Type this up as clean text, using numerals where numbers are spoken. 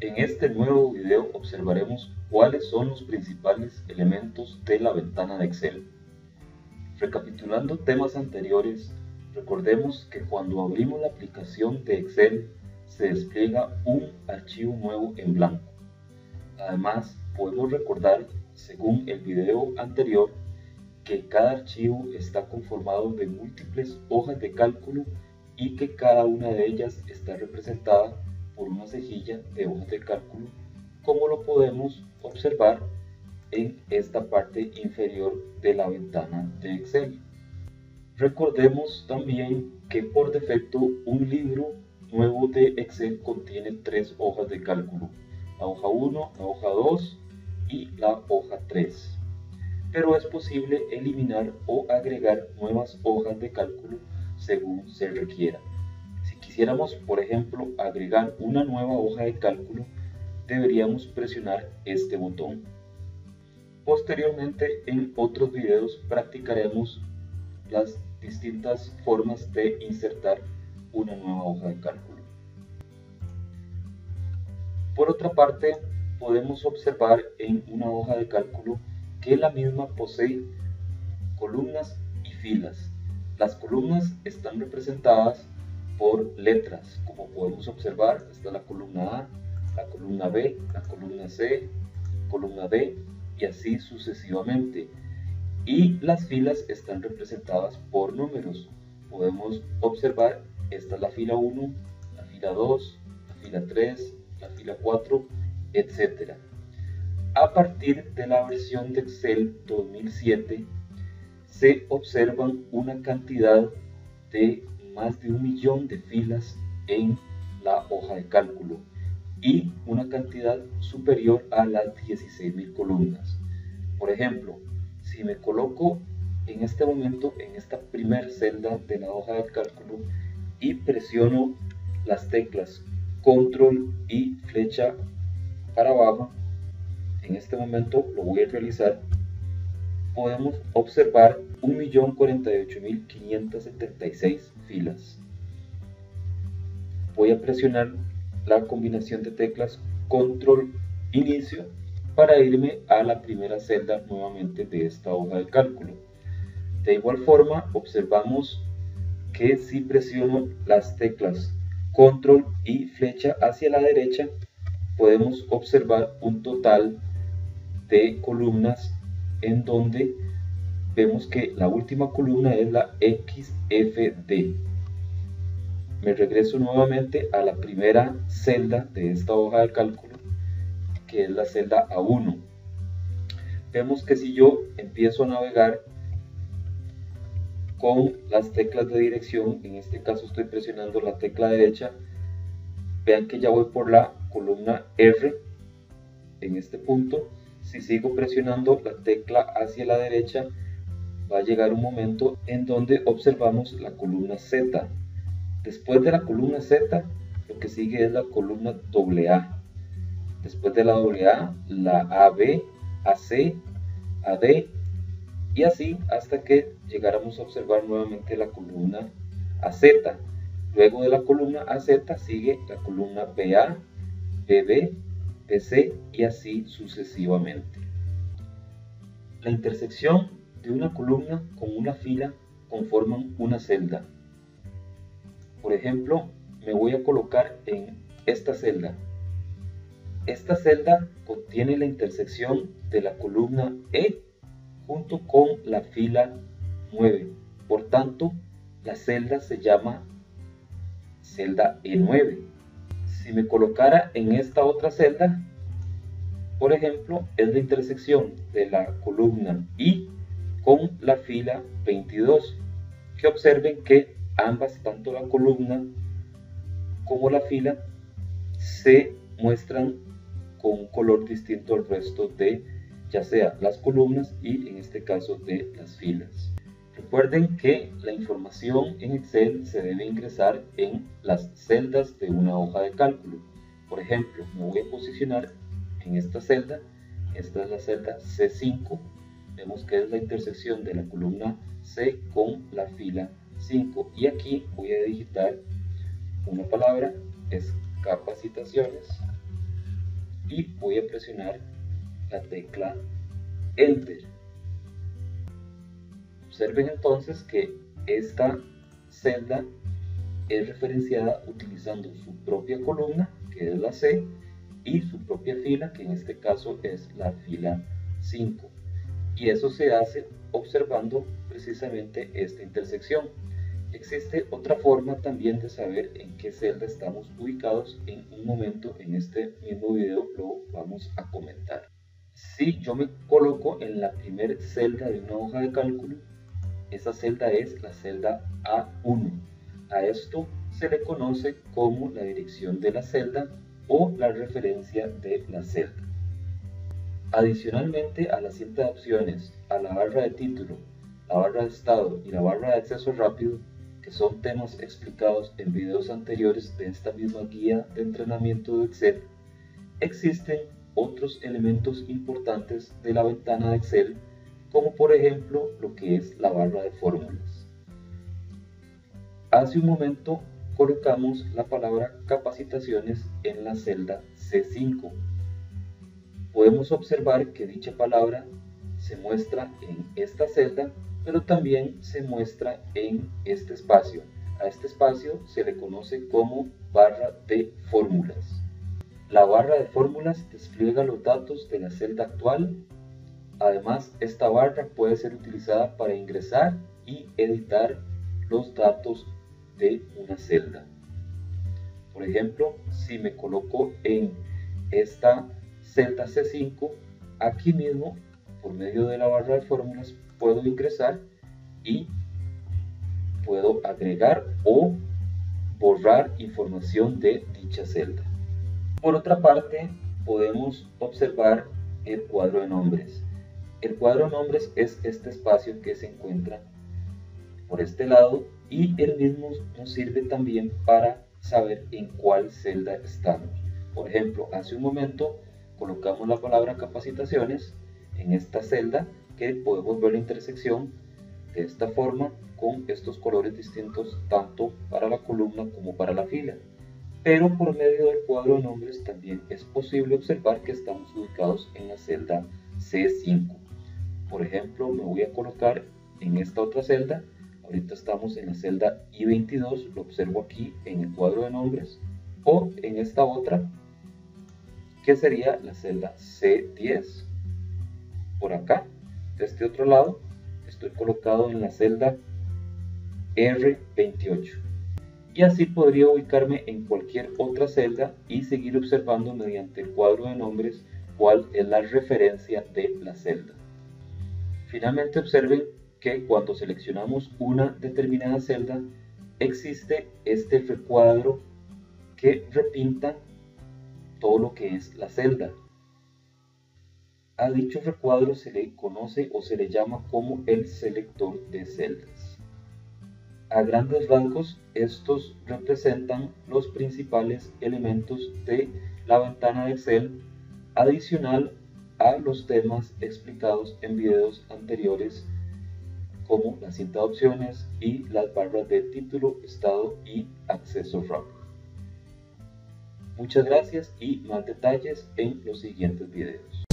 En este nuevo video observaremos cuáles son los principales elementos de la ventana de Excel. Recapitulando temas anteriores, recordemos que cuando abrimos la aplicación de Excel se despliega un archivo nuevo en blanco. Además, podemos recordar, según el video anterior, que cada archivo está conformado de múltiples hojas de cálculo y que cada una de ellas está representada por una cejilla de hojas de cálculo, como lo podemos observar en esta parte inferior de la ventana de Excel. Recordemos también que por defecto un libro nuevo de Excel contiene 3 hojas de cálculo: la hoja 1, la hoja 2 y la hoja 3. Pero es posible eliminar o agregar nuevas hojas de cálculo según se requiera. Si quisiéramos, por ejemplo, agregar una nueva hoja de cálculo, deberíamos presionar este botón. Posteriormente, en otros videos practicaremos las distintas formas de insertar una nueva hoja de cálculo. Por otra parte, podemos observar en una hoja de cálculo que la misma posee columnas y filas. Las columnas están representadas por letras, como podemos observar. Está la columna A, la columna B, la columna C, columna D y así sucesivamente. Y las filas están representadas por números. Podemos observar, esta es la fila 1, la fila 2, la fila 3, la fila 4, etc. A partir de la versión de Excel 2007, se observan una cantidad de más de 1.000.000 de filas en la hoja de cálculo y una cantidad superior a las 16.000 columnas. Por ejemplo, si me coloco en este momento en esta primera celda de la hoja de cálculo y presiono las teclas control y flecha para abajo, en este momento lo voy a realizar, podemos observar 1.048.576 filas. Voy a presionar la combinación de teclas control inicio para irme a la primera celda nuevamente de esta hoja de cálculo. De igual forma, observamos que si presiono las teclas control y flecha hacia la derecha, podemos observar un total de columnas en donde vemos que la última columna es la XFD. Me regreso nuevamente a la primera celda de esta hoja de cálculo, que es la celda A1. Vemos que si yo empiezo a navegar con las teclas de dirección, en este caso estoy presionando la tecla derecha, vean que ya voy por la columna R en este punto. Si sigo presionando la tecla hacia la derecha, va a llegar un momento en donde observamos la columna Z. Después de la columna Z, lo que sigue es la columna AA. Después de la AA, la AB, AC, AD y así hasta que llegáramos a observar nuevamente la columna AZ. Luego de la columna AZ sigue la columna BA, BB, BC y así sucesivamente. La intersección de una columna con una fila conforman una celda. Por ejemplo, me voy a colocar en esta celda. Esta celda contiene la intersección de la columna E junto con la fila 9. Por tanto, la celda se llama celda E9. Si me colocara en esta otra celda, por ejemplo, es la intersección de la columna I con la fila 22. Que observen que ambas, tanto la columna como la fila, se muestran con un color distinto al resto de, ya sea las columnas y en este caso de las filas. Recuerden que la información en Excel se debe ingresar en las celdas de una hoja de cálculo. Por ejemplo, me voy a posicionar en esta celda. Esta es la celda C5. Vemos que es la intersección de la columna C con la fila 5. Y aquí voy a digitar una palabra, es capacitaciones. y voy a presionar la tecla Enter. Observen entonces que esta celda es referenciada utilizando su propia columna, que es la C, y su propia fila, que en este caso es la fila 5. Y eso se hace observando precisamente esta intersección. Existe otra forma también de saber en qué celda estamos ubicados. En un momento en este mismo video lo vamos a comentar. Si yo me coloco en la primera celda de una hoja de cálculo, esa celda es la celda A1. A esto se le conoce como la dirección de la celda o la referencia de la celda. Adicionalmente a la cinta de opciones, a la barra de título, la barra de estado y la barra de acceso rápido, que son temas explicados en videos anteriores de esta misma guía de entrenamiento de Excel, existen otros elementos importantes de la ventana de Excel, como por ejemplo lo que es la barra de fórmulas. Hace un momento colocamos la palabra capacitaciones en la celda C5. Podemos observar que dicha palabra se muestra en esta celda, pero también se muestra en este espacio. A este espacio se le conoce como barra de fórmulas. La barra de fórmulas despliega los datos de la celda actual. Además, esta barra puede ser utilizada para ingresar y editar los datos de una celda. Por ejemplo, si me coloco en esta celda C5, aquí mismo, por medio de la barra de fórmulas, puedo ingresar y puedo agregar o borrar información de dicha celda. Por otra parte, podemos observar el cuadro de nombres. El cuadro de nombres es este espacio que se encuentra por este lado y el mismo nos sirve también para saber en cuál celda estamos. Por ejemplo, hace un momento colocamos la palabra capacitaciones en esta celda, que podemos ver la intersección de esta forma con estos colores distintos tanto para la columna como para la fila. Pero por medio del cuadro de nombres también es posible observar que estamos ubicados en la celda C5. Por ejemplo, me voy a colocar en esta otra celda. Ahorita estamos en la celda I22, lo observo aquí en el cuadro de nombres, o en esta otra, que sería la celda C10. Por acá, de este otro lado, estoy colocado en la celda R28. Y así podría ubicarme en cualquier otra celda y seguir observando mediante el cuadro de nombres cuál es la referencia de la celda. Finalmente, observen que cuando seleccionamos una determinada celda, existe este recuadro que repinta todo lo que es la celda. A dicho recuadro se le conoce o se le llama como el selector de celdas. A grandes rasgos, estos representan los principales elementos de la ventana de Excel, adicional a los temas explicados en videos anteriores, como la cinta de opciones y las barras de título, estado y acceso rápido. Muchas gracias y más detalles en los siguientes videos.